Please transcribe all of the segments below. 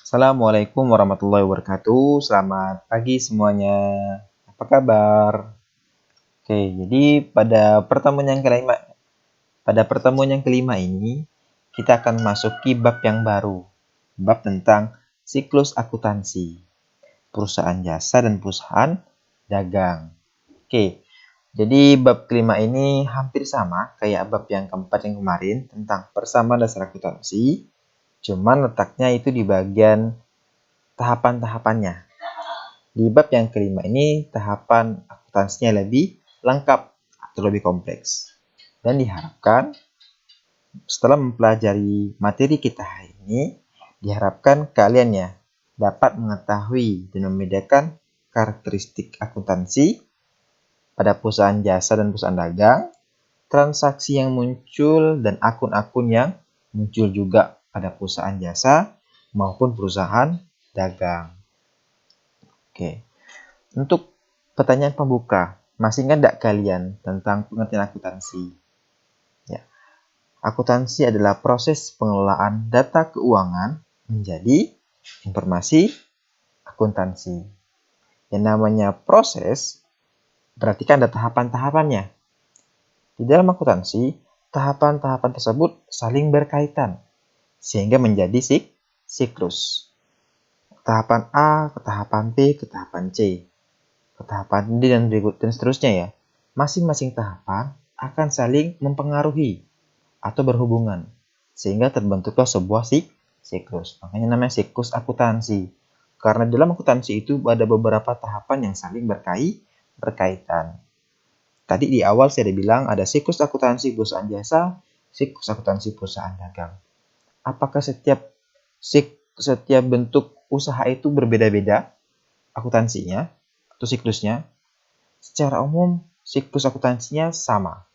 Assalamualaikum warahmatullahi wabarakatuh. Selamat pagi semuanya. Apa kabar? Oke, jadi pada pertemuan yang kelima ini kita akan masuki bab yang baru. Bab tentang siklus akuntansi, perusahaan jasa dan perusahaan dagang. Oke, jadi bab kelima ini hampir sama kayak bab yang keempat yang kemarin tentang persamaan dasar akuntansi. Cuman letaknya itu di bagian tahapan-tahapannya. Di bab yang kelima ini, tahapan akuntansinya lebih lengkap atau lebih kompleks. Dan diharapkan setelah mempelajari materi kita hari ini, diharapkan kalian ya dapat mengetahui dan membedakan karakteristik akuntansi pada perusahaan jasa dan perusahaan dagang, transaksi yang muncul dan akun-akun yang muncul juga pada perusahaan jasa maupun perusahaan dagang. Oke. Untuk pertanyaan pembuka, masih ingat tidak kalian tentang pengertian akuntansi? Ya. Akuntansi adalah proses pengelolaan data keuangan menjadi informasi akuntansi. Yang namanya proses berarti kan ada tahapan-tahapannya. Di dalam akuntansi, tahapan-tahapan tersebut saling berkaitan sehingga menjadi siklus. Tahapan A ke tahapan B ke tahapan C. Ke tahapan D dan seterusnya ya. Masing-masing tahapan akan saling mempengaruhi atau berhubungan sehingga terbentuklah sebuah siklus. Makanya namanya siklus akuntansi. Karena dalam akuntansi itu ada beberapa tahapan yang saling berkaitan. Tadi di awal saya udah bilang ada siklus akuntansi perusahaan jasa, siklus akuntansi perusahaan dagang. Apakah setiap bentuk usaha itu berbeda-beda akuntansinya atau siklusnya? Secara umum, siklus akuntansinya sama.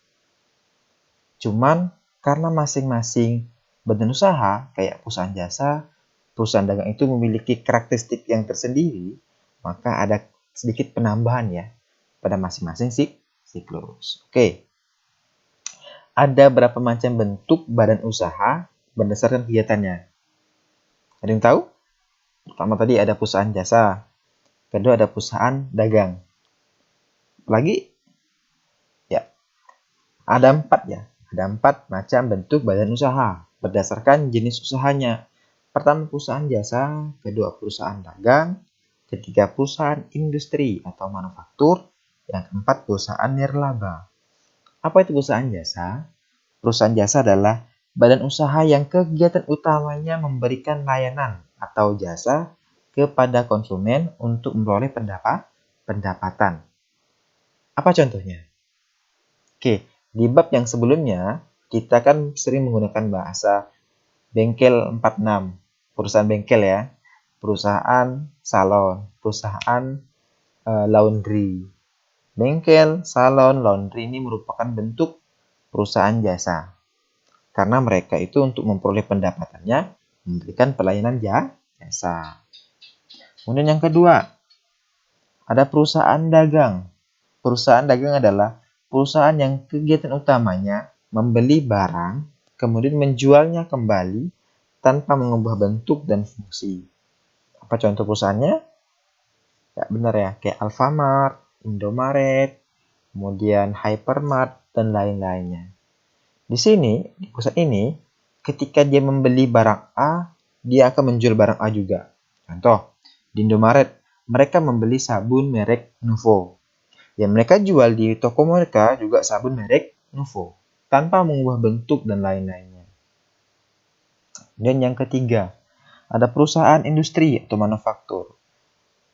Cuman karena masing-masing badan usaha, kayak perusahaan jasa, perusahaan dagang itu memiliki karakteristik yang tersendiri, maka ada sedikit penambahan ya pada masing-masing siklus. Oke. Ada berapa macam bentuk badan usaha berdasarkan kegiatannya? Ada yang tahu? Pertama tadi ada perusahaan jasa, kedua ada perusahaan dagang. Lagi? Ya, ada 4 ya. Ada 4 macam bentuk badan usaha berdasarkan jenis usahanya. Pertama perusahaan jasa, kedua perusahaan dagang, ketiga perusahaan industri atau manufaktur, yang keempat perusahaan nirlaba. Apa itu perusahaan jasa? Perusahaan jasa adalah badan usaha yang kegiatan utamanya memberikan layanan atau jasa kepada konsumen untuk memperoleh pendapatan. Apa contohnya? Oke, di bab yang sebelumnya kita kan sering menggunakan bahasa bengkel 46, perusahaan bengkel ya, perusahaan salon, perusahaan laundry. Bengkel, salon, laundry ini merupakan bentuk perusahaan jasa. Karena mereka itu untuk memperoleh pendapatannya memberikan pelayanan jasa. Kemudian yang kedua, ada perusahaan dagang. Perusahaan dagang adalah perusahaan yang kegiatan utamanya membeli barang, kemudian menjualnya kembali tanpa mengubah bentuk dan fungsi. Apa contoh perusahaannya? Ya benar ya, kayak Alfamart, Indomaret, kemudian Hypermart, dan lain-lainnya. Di sini, di pusat ini, ketika dia membeli barang A, dia akan menjual barang A juga. Contoh, di Indomaret, mereka membeli sabun merek Nuvo. Yang mereka jual di toko mereka juga sabun merek Nuvo, tanpa mengubah bentuk dan lain-lainnya. Dan yang ketiga, ada perusahaan industri atau manufaktur.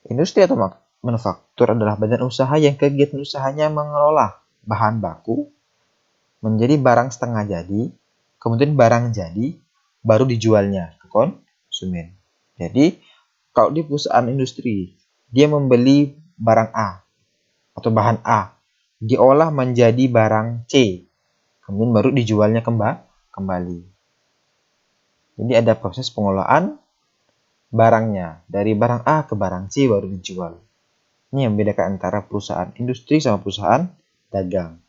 Industri atau manufaktur adalah badan usaha yang kegiatan usahanya mengelola bahan baku menjadi barang setengah jadi, kemudian barang jadi, baru dijualnya ke konsumen. Jadi, kalau di perusahaan industri, dia membeli barang A atau bahan A, diolah menjadi barang C, kemudian baru dijualnya kembali. Jadi ada proses pengolahan barangnya, dari barang A ke barang C baru dijual. Ini yang membedakan antara perusahaan industri sama perusahaan dagang.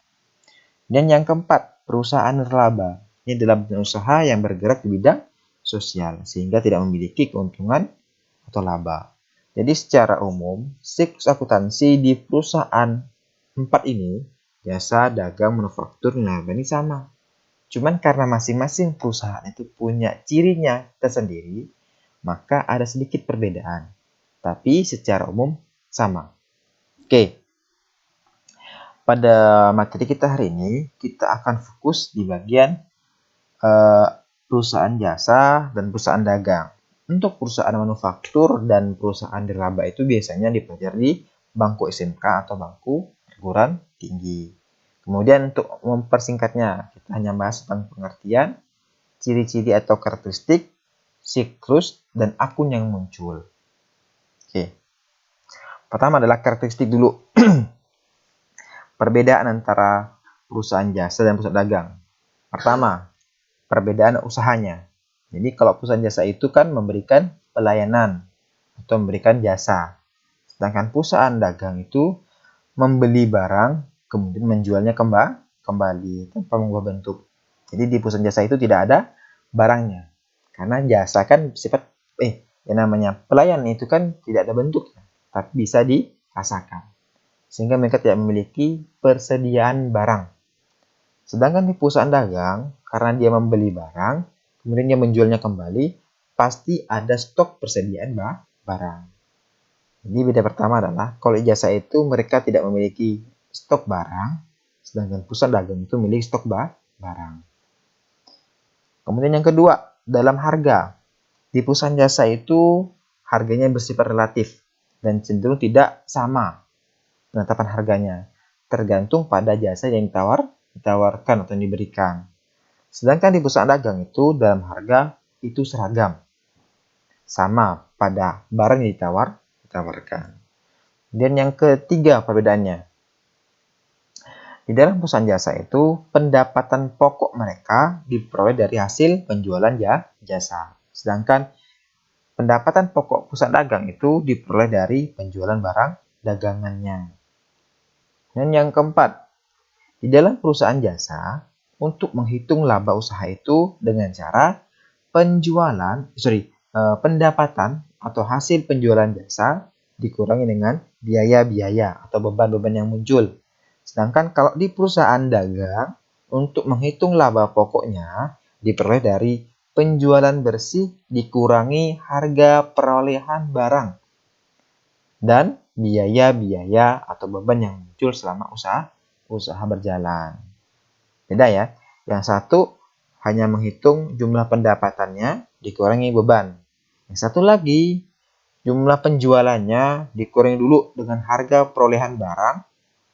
Dan yang keempat, perusahaan nirlaba. Ini adalah badan usaha yang bergerak di bidang sosial, sehingga tidak memiliki keuntungan atau laba. Jadi secara umum, siklus akuntansi di perusahaan 4 ini, jasa, dagang, manufaktur, laba ini sama. Cuman karena masing-masing perusahaan itu punya cirinya tersendiri, maka ada sedikit perbedaan. Tapi secara umum sama. Oke, pada materi kita hari ini, kita akan fokus di bagian perusahaan jasa dan perusahaan dagang. Untuk perusahaan manufaktur dan perusahaan nirlaba itu biasanya dipelajari di bangku SMK atau bangku perguruan tinggi. Kemudian untuk mempersingkatnya, kita hanya bahas tentang pengertian, ciri-ciri atau karakteristik, siklus, dan akun yang muncul. Oke. Pertama adalah karakteristik dulu. Perbedaan antara perusahaan jasa dan perusahaan dagang. Pertama, perbedaan usahanya. Jadi kalau perusahaan jasa itu kan memberikan pelayanan atau memberikan jasa. Sedangkan perusahaan dagang itu membeli barang kemudian menjualnya kembali tanpa mengubah bentuk. Jadi di perusahaan jasa itu tidak ada barangnya. Karena jasa kan sifat yang namanya pelayanan itu kan tidak ada bentuknya, tapi bisa dirasakan. Sehingga mereka tidak memiliki persediaan barang. Sedangkan di perusahaan dagang, karena dia membeli barang, kemudian dia menjualnya kembali, pasti ada stok persediaan barang. Jadi beda pertama adalah, kalau jasa itu mereka tidak memiliki stok barang, sedangkan perusahaan dagang itu memiliki stok barang. Kemudian yang kedua, dalam harga. Di perusahaan jasa itu harganya bersifat relatif dan cenderung tidak sama penetapan harganya, tergantung pada jasa yang ditawarkan atau yang diberikan. Sedangkan di perusahaan dagang itu dalam harga itu seragam, sama pada barang yang ditawarkan. Dan yang ketiga perbedaannya, di dalam perusahaan jasa itu pendapatan pokok mereka diperoleh dari hasil penjualan jasa. Sedangkan pendapatan pokok perusahaan dagang itu diperoleh dari penjualan barang dagangannya. Dan yang keempat, di dalam perusahaan jasa, untuk menghitung laba usaha itu dengan cara pendapatan atau hasil penjualan jasa dikurangi dengan biaya-biaya atau beban-beban yang muncul. Sedangkan kalau di perusahaan dagang, untuk menghitung laba pokoknya diperoleh dari penjualan bersih dikurangi harga perolehan barang dan biaya-biaya atau beban yang muncul selama usaha berjalan. Beda ya. Yang satu hanya menghitung jumlah pendapatannya dikurangi beban. Yang satu lagi jumlah penjualannya dikurangi dulu dengan harga perolehan barang,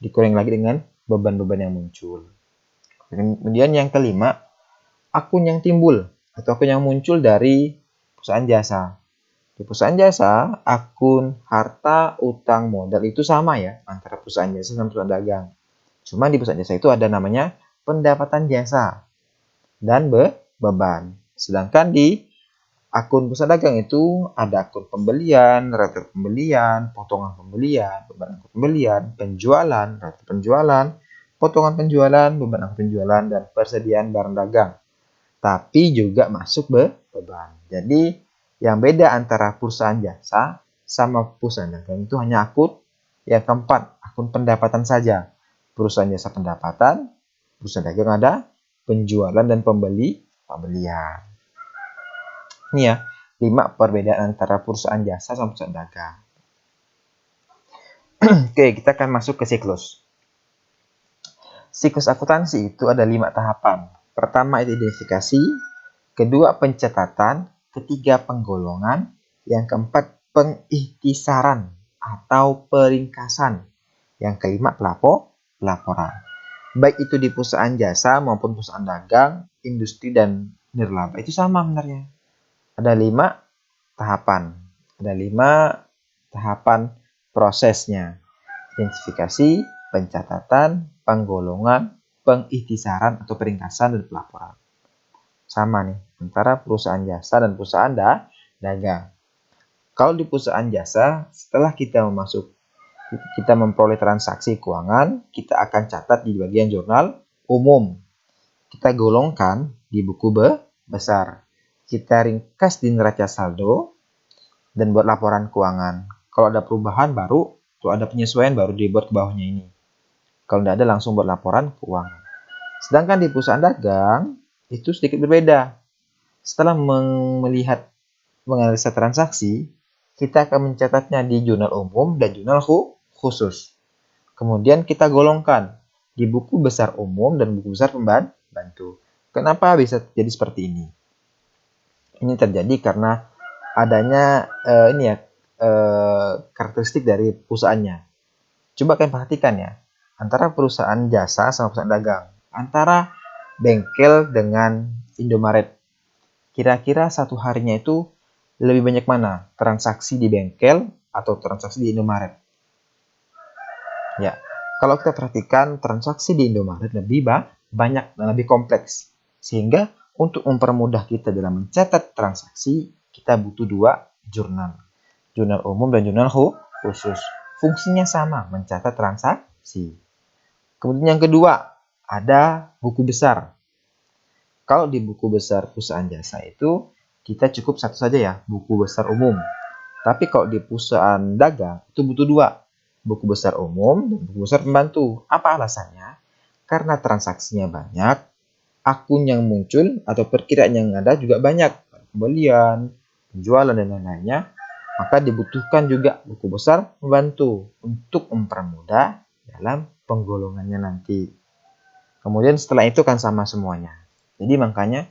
dikurangi lagi dengan beban-beban yang muncul. Kemudian yang kelima, akun yang timbul atau akun yang muncul dari perusahaan jasa. Di perusahaan jasa, akun harta, utang, modal itu sama ya antara perusahaan jasa dan perusahaan dagang. Cuma di perusahaan jasa itu ada namanya pendapatan jasa dan beban. Sedangkan di akun perusahaan dagang itu ada akun pembelian, rater pembelian, potongan pembelian, beban angkut pembelian, penjualan, rater penjualan, potongan penjualan, beban angkut penjualan, dan persediaan barang dagang. Tapi juga masuk beban. Jadi yang beda antara perusahaan jasa sama perusahaan dagang itu hanya akun. Yang keempat, akun pendapatan saja. Perusahaan jasa pendapatan, perusahaan dagang ada penjualan dan pembelian. Ini ya, 5 perbedaan antara perusahaan jasa sama perusahaan dagang. Oke, kita akan masuk ke siklus. Siklus akuntansi itu ada 5 tahapan. Pertama itu identifikasi, kedua pencatatan, ketiga penggolongan, yang keempat pengikhtisaran atau peringkasan, yang kelima pelaporan. Baik itu di perusahaan jasa maupun perusahaan dagang, industri, dan nirlaba itu sama sebenarnya. Ada 5 tahapan. Ada 5 tahapan prosesnya. Identifikasi, pencatatan, penggolongan, pengikhtisaran atau peringkasan, dan pelaporan. Sama nih antara perusahaan jasa dan perusahaan dagang. Kalau di perusahaan jasa, setelah kita memperoleh transaksi keuangan, kita akan catat di bagian jurnal umum. Kita golongkan di buku besar. Kita ringkas di neraca saldo. dan buat laporan keuangan. Kalau ada perubahan baru, tuh ada penyesuaian baru dibuat ke bawahnya ini. Kalau tidak ada langsung buat laporan keuangan. Sedangkan di perusahaan dagang itu sedikit berbeda. Setelah melihat menganalisa transaksi, kita akan mencatatnya di jurnal umum dan jurnal khusus. Kemudian kita golongkan di buku besar umum dan buku besar pembantu. Kenapa bisa jadi seperti ini? Ini terjadi karena adanya karakteristik dari perusahaannya. Coba kalian perhatikan ya, antara perusahaan jasa sama perusahaan dagang, antara bengkel dengan Indomaret. Kira-kira satu harinya itu lebih banyak mana? Transaksi di bengkel atau transaksi di Indomaret? Ya, kalau kita perhatikan transaksi di Indomaret lebih banyak dan lebih kompleks. Sehingga untuk mempermudah kita dalam mencatat transaksi, kita butuh dua jurnal. Jurnal umum dan jurnal khusus. Fungsinya sama, mencatat transaksi. Kemudian yang kedua, ada buku besar. Kalau di buku besar perusahaan jasa itu, kita cukup satu saja ya, buku besar umum. Tapi kalau di perusahaan dagang, itu butuh dua. Buku besar umum dan buku besar pembantu. Apa alasannya? Karena transaksinya banyak, akun yang muncul atau perkiraan yang ada juga banyak. Pembelian, penjualan, dan lain-lainnya. Maka dibutuhkan juga buku besar pembantu untuk mempermudah dalam penggolongannya nanti. Kemudian setelah itu kan sama semuanya. Jadi makanya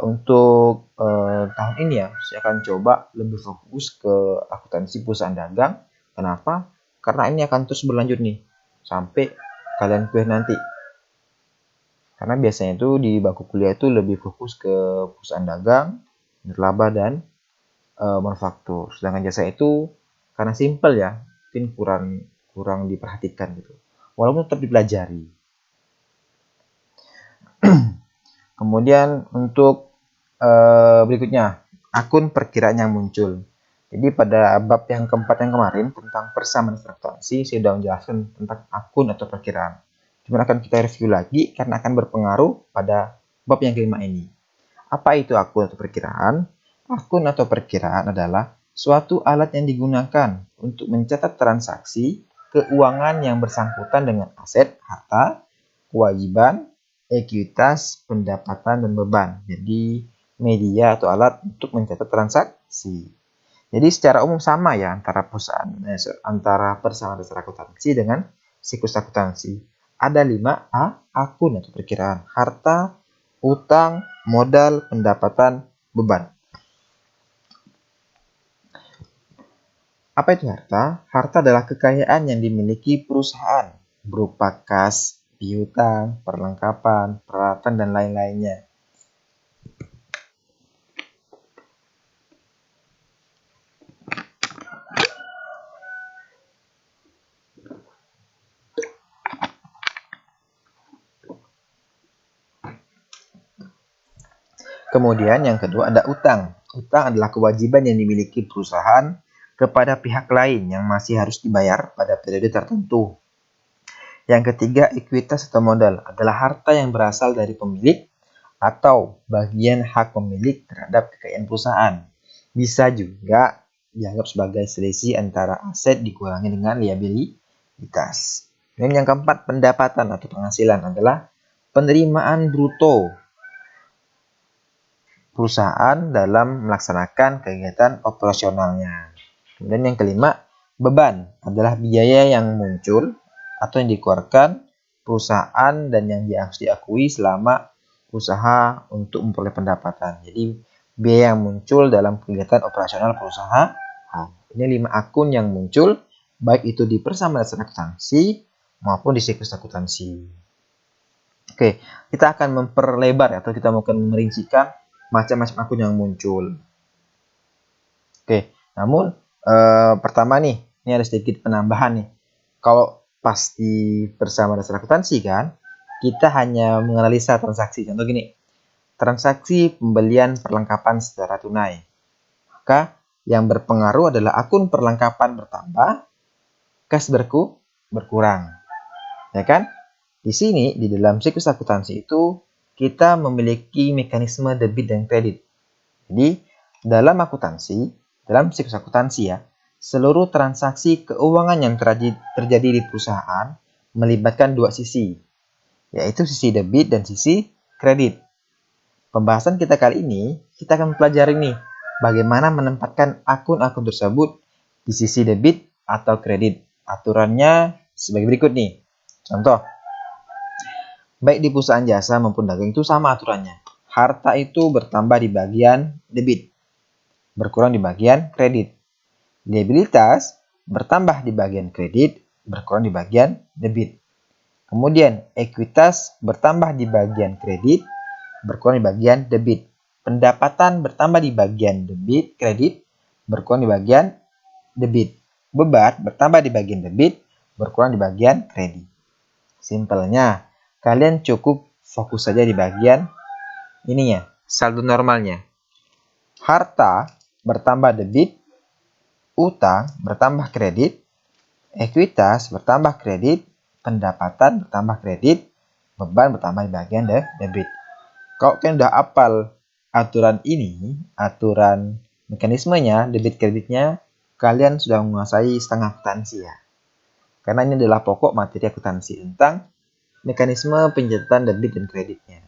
untuk tahun ini ya, saya akan coba lebih fokus ke akuntansi perusahaan dagang. Kenapa? Karena ini akan terus berlanjut nih sampai kalian kuliah nanti. Karena biasanya itu di bangku kuliah itu lebih fokus ke perusahaan dagang, nirlaba, dan manufaktur. Sedangkan jasa itu karena simple ya, mungkin kurang diperhatikan gitu. Walaupun tetap dipelajari. Kemudian untuk berikutnya, akun perkiraan yang muncul. Jadi pada bab yang keempat yang kemarin tentang persamaan akuntansi, saya sudah menjelaskan tentang akun atau perkiraan. Cuma akan kita review lagi karena akan berpengaruh pada bab yang kelima ini. Apa itu akun atau perkiraan? Akun atau perkiraan adalah suatu alat yang digunakan untuk mencatat transaksi keuangan yang bersangkutan dengan aset, harta, kewajiban, ekuitas, pendapatan, dan beban. Jadi media atau alat untuk mencatat transaksi. Jadi secara umum sama ya antara persamaan dasar akuntansi dengan siklus akuntansi. Ada 5 akun atau perkiraan: harta, utang, modal, pendapatan, beban. Apa itu harta? Harta adalah kekayaan yang dimiliki perusahaan berupa kas, piutang, perlengkapan, peralatan, dan lain-lainnya. Kemudian yang kedua ada utang. Utang adalah kewajiban yang dimiliki perusahaan kepada pihak lain yang masih harus dibayar pada periode tertentu. Yang ketiga, ekuitas atau modal adalah harta yang berasal dari pemilik atau bagian hak pemilik terhadap kekayaan perusahaan. Bisa juga dianggap sebagai selisih antara aset dikurangi dengan liabilitas. Dan yang keempat, pendapatan atau penghasilan adalah penerimaan bruto perusahaan dalam melaksanakan kegiatan operasionalnya. Kemudian yang kelima, beban adalah biaya yang muncul atau yang dikeluarkan perusahaan dan yang harus diakui selama usaha untuk memperoleh pendapatan. Jadi biaya yang muncul dalam kegiatan operasional perusahaan. Ini 5 akun yang muncul baik itu di persamaan dasar akuntansi maupun di siklus akuntansi. Oke, kita akan memperlebar atau kita akan merincikan macam-macam akun yang muncul. Oke, namun pertama nih, ini ada sedikit penambahan nih. Kalau pasti bersama dasar akuntansi kan, kita hanya menganalisa transaksi. Contoh gini, transaksi pembelian perlengkapan secara tunai. Maka yang berpengaruh adalah akun perlengkapan bertambah, kas berkurang. Ya kan? Di sini, di dalam siklus akuntansi itu, kita memiliki mekanisme debit dan kredit. Jadi, dalam akuntansi, Dalam siklus akuntansi ya, seluruh transaksi keuangan yang terjadi di perusahaan melibatkan dua sisi, yaitu sisi debit dan sisi kredit. Pembahasan kita kali ini, kita akan mempelajari nih, bagaimana menempatkan akun-akun tersebut di sisi debit atau kredit. Aturannya sebagai berikut nih. Contoh, baik di perusahaan jasa maupun dagang itu sama aturannya. Harta itu bertambah di bagian debit, berkurang di bagian kredit. Liabilitas bertambah di bagian kredit, berkurang di bagian debit. Kemudian, ekuitas bertambah di bagian kredit, berkurang di bagian debit. Pendapatan bertambah di bagian debit, kredit, berkurang di bagian debit. Beban bertambah di bagian debit, berkurang di bagian kredit. Simpelnya, kalian cukup fokus saja di bagian ininya, saldo normalnya. Harta bertambah debit, utang bertambah kredit, ekuitas bertambah kredit, pendapatan bertambah kredit, beban bertambah di bagian debit. Kalau kalian udah hafal aturan ini, aturan mekanismenya, debit kreditnya, kalian sudah menguasai setengah akuntansi ya. Karena ini adalah pokok materi akuntansi tentang mekanisme pencatatan debit dan kreditnya.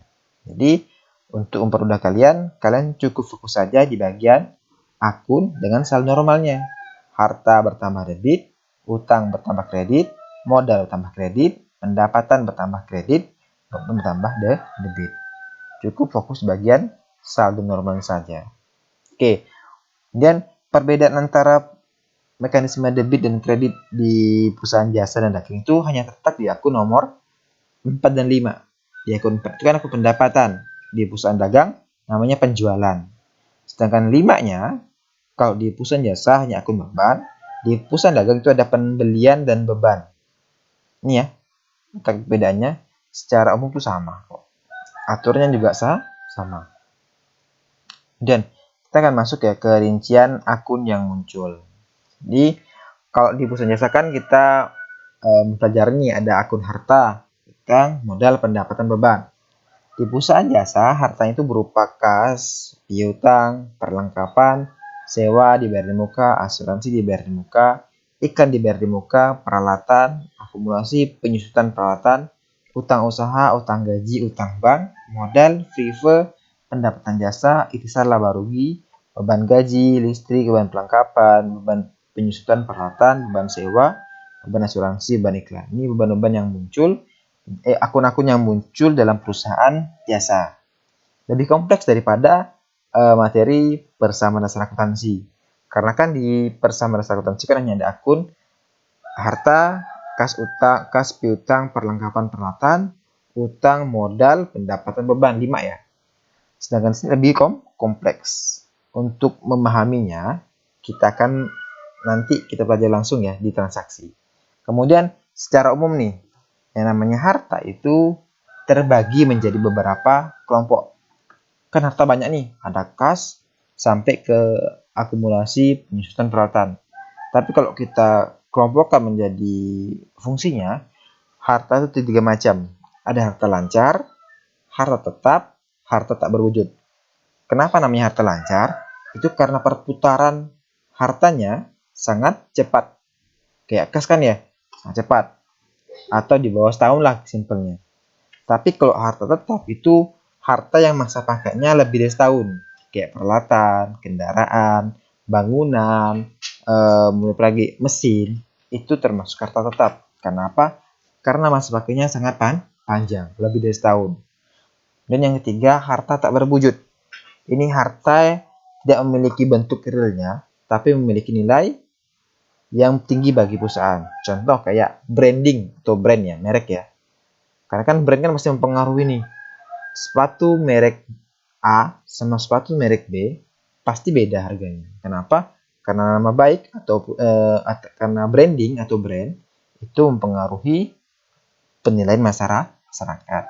Jadi, untuk mempermudah kalian cukup fokus saja di bagian akun dengan saldo normalnya. Harta bertambah debit, utang bertambah kredit, modal bertambah kredit, pendapatan bertambah kredit, beban bertambah debit. Cukup fokus bagian saldo normal saja. Oke, dan perbedaan antara mekanisme debit dan kredit di perusahaan jasa dan dagang itu hanya terletak di akun nomor 4 dan 5. Di akun 4 itu kan akun pendapatan. Di perusahaan dagang namanya penjualan. Sedangkan 5-nya, kalau di perusahaan jasa hanya akun beban. Di perusahaan dagang itu ada pembelian dan beban. Ini ya, perbedaannya secara umum itu sama. Aturannya juga sama. Dan kita akan masuk ya ke rincian akun yang muncul. Jadi kalau di perusahaan jasa kan kita mempelajari ada akun harta, utang, modal, pendapatan, beban. Di perusahaan jasa, hartanya itu berupa kas, piutang, perlengkapan, sewa dibayar di muka, asuransi dibayar di muka, ikan dibayar di muka, peralatan, akumulasi, penyusutan peralatan, utang usaha, utang gaji, utang bank, modal, FIFE, pendapatan jasa, ikhtisar laba rugi, beban gaji, listrik, beban perlengkapan, beban penyusutan peralatan, beban sewa, beban asuransi, beban iklan. Ini beban-beban yang muncul, akun-akun yang muncul dalam perusahaan jasa. Lebih kompleks daripada materi persamaan dasar akuntansi. Karena kan di persamaan dasar akuntansi kan hanya ada akun harta, kas utang, kas piutang, perlengkapan peralatan, utang, modal, pendapatan, beban, 5 ya. Sedangkan ini lebih kompleks. Untuk memahaminya, kita akan nanti kita pelajari langsung ya di transaksi. Kemudian secara umum nih, yang namanya harta itu terbagi menjadi beberapa kelompok. Kan harta banyak nih, ada kas sampai ke akumulasi penyusutan peralatan. Tapi kalau kita kelompokkan menjadi fungsinya, harta itu 3 macam. Ada harta lancar, harta tetap, harta tak berwujud. Kenapa namanya harta lancar? Itu karena perputaran hartanya sangat cepat. Kayak kas kan ya, sangat cepat. Atau di bawah setahun lah simpelnya. Tapi kalau harta tetap itu harta yang masa pakainya lebih dari setahun. Kayak peralatan, kendaraan, bangunan, mulai lagi mesin. Itu termasuk harta tetap. Kenapa? Karena masa pakainya sangat panjang, lebih dari setahun. Dan yang ketiga, harta tak berwujud. Ini harta tidak memiliki bentuk realnya, tapi memiliki nilai yang tinggi bagi perusahaan. Contoh kayak branding atau brand ya, merek ya. Karena kan brand kan pasti mempengaruhi nih. Sepatu merek A sama sepatu merek B pasti beda harganya. Kenapa? Karena nama baik atau karena branding atau brand itu mempengaruhi penilaian masyarakat.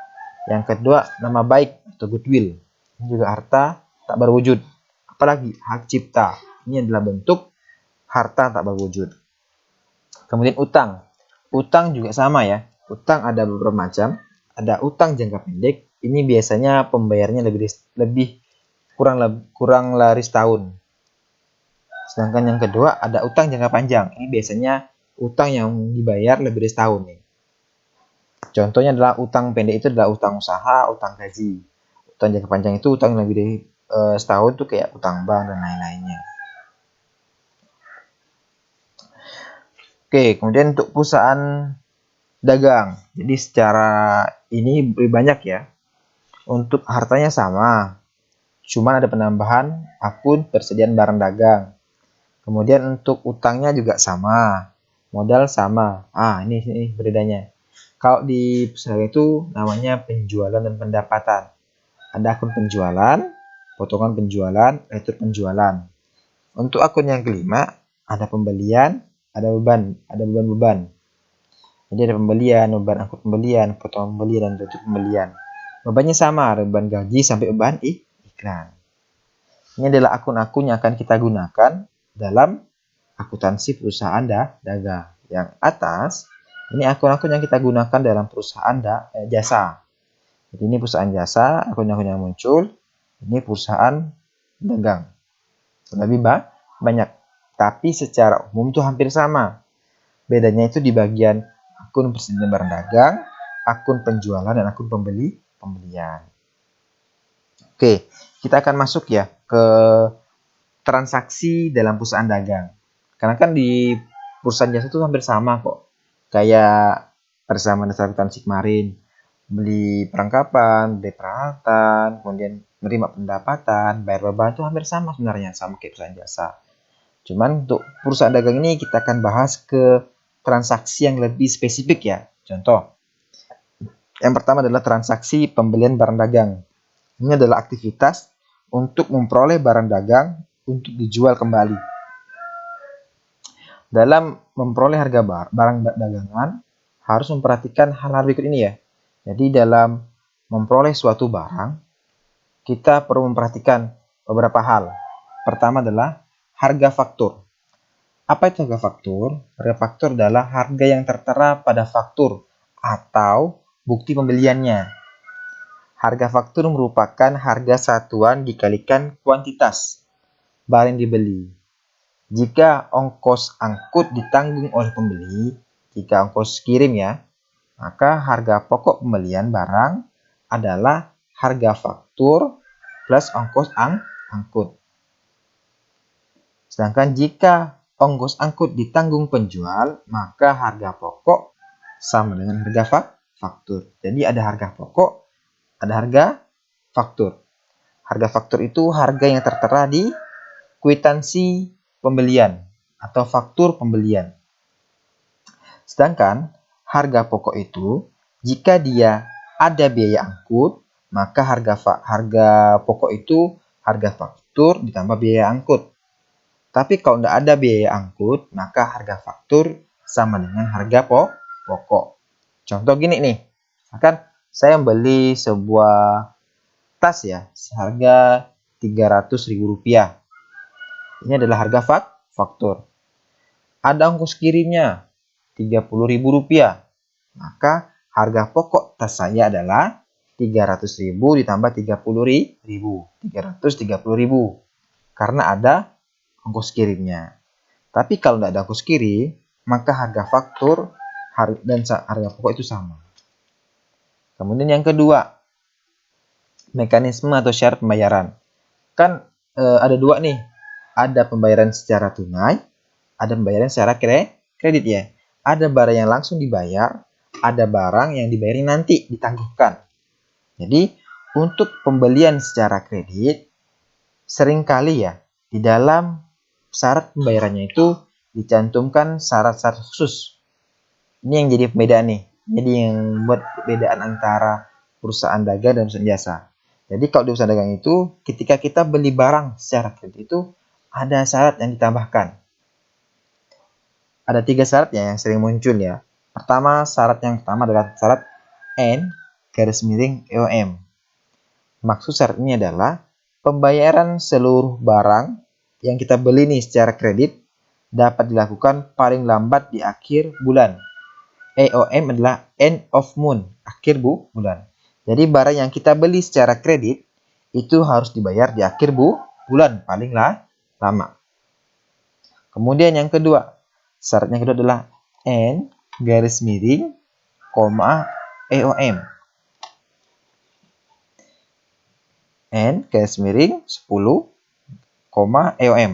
Yang kedua, nama baik atau goodwill. Ini juga harta tak berwujud. Apalagi hak cipta. Ini adalah bentuk harta tak berwujud. Kemudian utang. Utang juga sama ya. Utang ada beberapa macam. Ada utang jangka pendek. Ini biasanya pembayarnya lebih kurang lari setahun. Sedangkan yang kedua ada utang jangka panjang. Ini biasanya utang yang dibayar lebih dari setahun nih. Contohnya adalah utang pendek itu adalah utang usaha, utang gaji. Utang jangka panjang itu utang yang lebih dari setahun tuh kayak utang bank dan lain-lainnya. Oke, kemudian untuk perusahaan dagang. Jadi secara ini lebih banyak ya. Untuk hartanya sama, cuma ada penambahan akun persediaan barang dagang. Kemudian untuk utangnya juga sama, modal sama. Ini bedanya. Kalau di perusahaan itu namanya penjualan dan pendapatan. Ada akun penjualan, potongan penjualan, retur penjualan. Untuk akun yang kelima, ada pembelian, ada beban-beban. Jadi ada pembelian, beban akun pembelian, potongan pembelian, dan retur pembelian. Bebannya sama, beban gaji sampai beban iklan. Ini adalah akun-akun yang akan kita gunakan dalam akuntansi perusahaan dagang. Yang atas, ini akun-akun yang kita gunakan dalam perusahaan jasa. Jadi ini perusahaan jasa, akun-akun yang muncul. Ini perusahaan dagang. Lebih banyak. Tapi secara umum itu hampir sama. Bedanya itu di bagian akun persediaan barang dagang, akun penjualan, dan akun pembelian. Oke, kita akan masuk ya ke transaksi dalam perusahaan dagang. Karena kan di perusahaan jasa itu hampir sama kok. Kayak persamaan dasar akuntansi kemarin. Beli perlengkapan, beli peralatan, kemudian menerima pendapatan, bayar beban itu hampir sama sebenarnya, sama kayak perusahaan jasa. Cuman untuk perusahaan dagang ini kita akan bahas ke transaksi yang lebih spesifik ya. Contoh, yang pertama adalah transaksi pembelian barang dagang. Ini adalah aktivitas untuk memperoleh barang dagang untuk dijual kembali. Dalam memperoleh harga barang dagangan, harus memperhatikan hal-hal berikut ini ya. Jadi dalam memperoleh suatu barang, kita perlu memperhatikan beberapa hal. Pertama adalah harga faktur. Apa itu harga faktur? Harga faktur adalah harga yang tertera pada faktur atau bukti pembeliannya. Harga faktur merupakan harga satuan dikalikan kuantitas barang yang dibeli. Jika ongkos angkut ditanggung oleh pembeli, jika ongkos kirim ya, maka harga pokok pembelian barang adalah harga faktur plus ongkos angkut. Sedangkan jika ongkos angkut ditanggung penjual, maka harga pokok sama dengan harga faktur. Jadi ada harga pokok, ada harga faktur. Harga faktur itu harga yang tertera di kwitansi pembelian atau faktur pembelian. Sedangkan harga pokok itu, jika dia ada biaya angkut, maka harga pokok itu harga faktur ditambah biaya angkut. Tapi kalau tidak ada biaya angkut, maka harga faktur sama dengan harga pokok. Contoh gini nih, akan saya membeli sebuah tas ya, seharga Rp300.000. Ini adalah harga faktur. Ada ongkos kirimnya Rp30.000. Maka harga pokok tas saya adalah 300.000 ditambah 30.000. 330.000. Karena ada ongkos kirimnya. Tapi kalau tidak ada ongkos kirim, maka harga faktur dan harga pokok itu sama. Kemudian yang kedua, mekanisme atau syarat pembayaran. Kan ada dua nih. Ada pembayaran secara tunai, ada pembayaran secara kredit ya. Ada barang yang langsung dibayar, ada barang yang dibayar nanti ditangguhkan. Jadi untuk pembelian secara kredit, seringkali ya di dalam syarat pembayarannya itu dicantumkan syarat-syarat khusus. Ini yang jadi pembedaan nih. Jadi yang buat perbedaan antara perusahaan dagang dan perusahaan jasa. Jadi kalau di perusahaan dagang itu, ketika kita beli barang secara kredit itu ada syarat yang ditambahkan. Ada 3 syarat ya yang sering muncul ya. Syarat yang pertama adalah syarat N_EOM. Maksud syarat ini adalah pembayaran seluruh barang yang kita beli nih secara kredit dapat dilakukan paling lambat di akhir bulan. EOM adalah end of month, akhir bulan. Jadi barang yang kita beli secara kredit itu harus dibayar di akhir bulan paling lama. Kemudian yang kedua, syaratnya kedua adalah N garis miring, koma, EOM. N garis miring 10, EOM.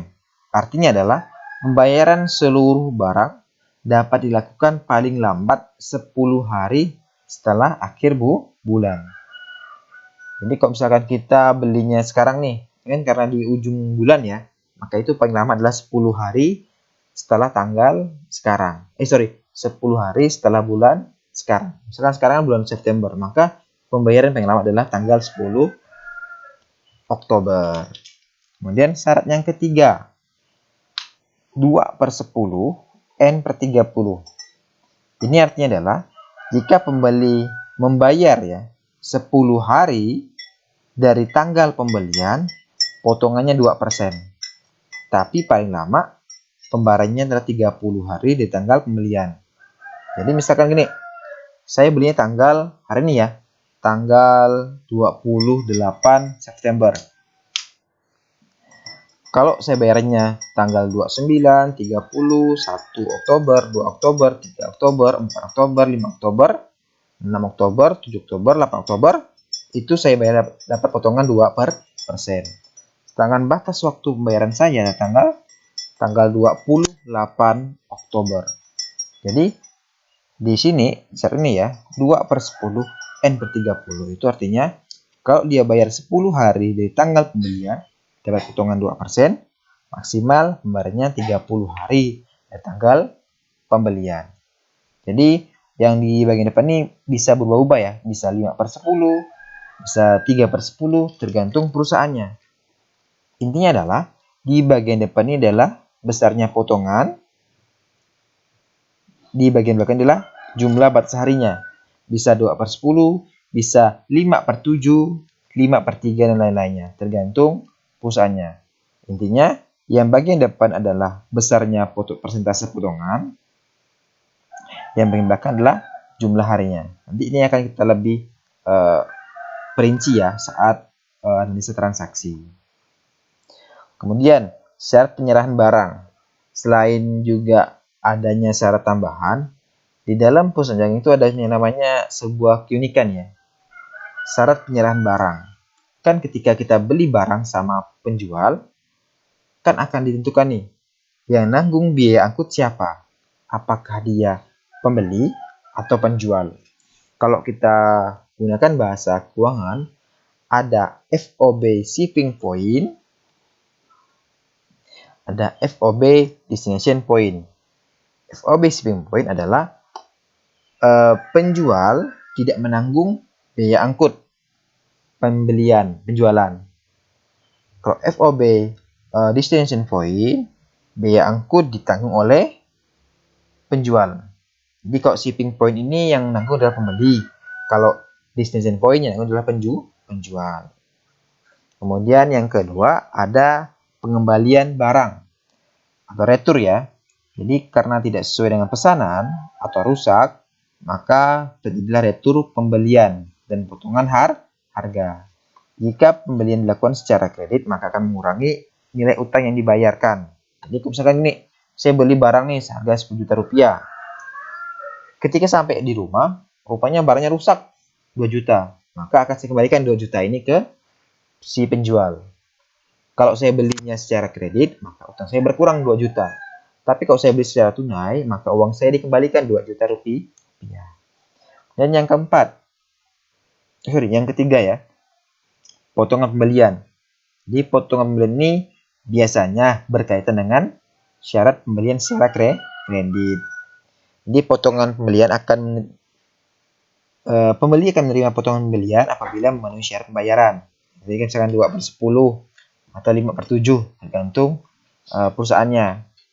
Artinya adalah pembayaran seluruh barang dapat dilakukan paling lambat 10 hari setelah akhir bulan. Jadi kalau misalkan kita belinya sekarang nih, kan karena di ujung bulan ya, maka itu paling lama adalah 10 hari setelah tanggal sekarang. 10 hari setelah bulan sekarang. Misalkan sekarang bulan September, maka pembayaran paling lama adalah tanggal 10 Oktober. Kemudian syarat yang ketiga, 2/10 N/30. Ini artinya adalah jika pembeli membayar ya 10 hari dari tanggal pembelian, potongannya 2%. Tapi paling lama pembayarannya adalah 30 hari di tanggal pembelian. Jadi misalkan gini, saya belinya tanggal hari ini ya, tanggal 28 September. Kalau saya bayarnya tanggal 29, 30, 1 Oktober, 2 Oktober, 3 Oktober, 4 Oktober, 5 Oktober, 6 Oktober, 7 Oktober, 8 Oktober, itu saya bayar dapat potongan 2%. Sedangkan batas waktu pembayaran saya tanggal 28 Oktober. Jadi di sini saat ini ya 2/10 N/30 itu artinya kalau dia bayar 10 hari dari tanggal pembelian dapat potongan 2%, maksimal pembayarannya 30 hari dari tanggal pembelian. Jadi yang di bagian depan ini bisa berubah-ubah ya, bisa 5/10, bisa 3/10, tergantung perusahaannya. Intinya adalah di bagian depan ini adalah besarnya potongan, di bagian belakang adalah jumlah batas harinya. Bisa 2/10, bisa 5/7, 5/3 dan lain-lainnya, tergantung perusahaannya. Intinya yang bagian depan adalah besarnya persentase potongan, yang bagian belakang adalah jumlah harinya. Nanti ini akan kita lebih perinci ya saat analisa transaksi. Kemudian syarat penyerahan barang. Selain juga adanya syarat tambahan, di dalam perusahaan itu ada yang namanya sebuah keunikan ya. Syarat penyerahan barang. Kan ketika kita beli barang sama penjual, kan akan ditentukan nih, yang nanggung biaya angkut siapa? Apakah dia pembeli atau penjual? Kalau kita gunakan bahasa keuangan, ada FOB shipping point, ada FOB destination point. FOB shipping point adalah penjual tidak menanggung biaya angkut penjualan. Kalau FOB destination point, biaya angkut ditanggung oleh penjual. Jadi kalau shipping point ini yang nanggung adalah pembeli. Kalau destination point yang nanggung adalah penjual. Kemudian yang kedua ada pengembalian barang atau retur ya. Jadi karena tidak sesuai dengan pesanan atau rusak, maka terjadilah retur pembelian dan potongan harga. Jika pembelian dilakukan secara kredit, maka akan mengurangi nilai utang yang dibayarkan. Jadi misalkan ini, saya beli barang nih seharga 10 juta rupiah. Ketika sampai di rumah, rupanya barangnya rusak 2 juta. Maka akan saya kembalikan 2 juta ini ke si penjual. Kalau saya belinya secara kredit, maka utang saya berkurang 2 juta. Tapi kalau saya beli secara tunai, maka uang saya dikembalikan 2 juta rupiah. Dan yang ketiga ya, potongan pembelian. Jadi potongan pembelian ini biasanya berkaitan dengan syarat pembelian secara kredit. Jadi potongan pembelian pembeli akan menerima potongan pembelian apabila memenuhi syarat pembayaran. Jadi misalkan 2/10 atau 5/7 tergantung perusahaannya.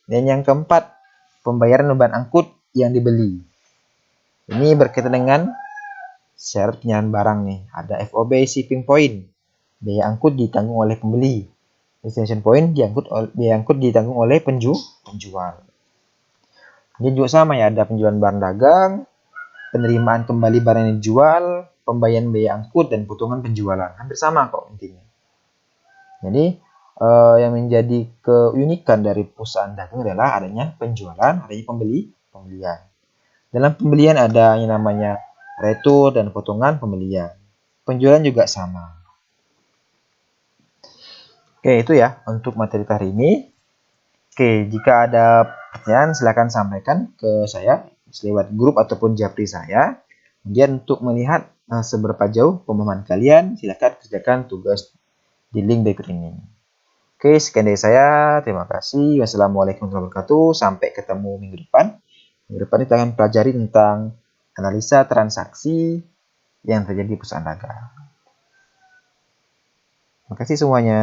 Dan yang keempat, pembayaran beban angkut yang dibeli. Ini berkaitan dengan syarat penyerahan barang nih. Ada FOB shipping point, biaya angkut ditanggung oleh pembeli. Destination point biaya angkut ditanggung oleh penjual. Ini juga sama ya, ada penjualan barang dagang, penerimaan kembali barang yang dijual, pembayaran biaya angkut dan potongan penjualan. Hampir sama kok intinya. Jadi yang menjadi keunikan dari perusahaan dagang adalah adanya penjualan, adanya pembelian. Dalam pembelian ada yang namanya retur dan potongan pembelian. Penjualan juga sama. Oke, itu ya untuk materi hari ini. Oke, jika ada pertanyaan silakan sampaikan ke saya lewat grup ataupun japri saya. Kemudian untuk melihat seberapa jauh pemahaman kalian, silakan kerjakan tugas di link berikut ini. Oke, sekian dari saya. Terima kasih. Wassalamualaikum warahmatullahi wabarakatuh. Sampai ketemu minggu depan. Minggu depan kita akan pelajari tentang analisa transaksi yang terjadi di perusahaan dagang. Terima kasih semuanya.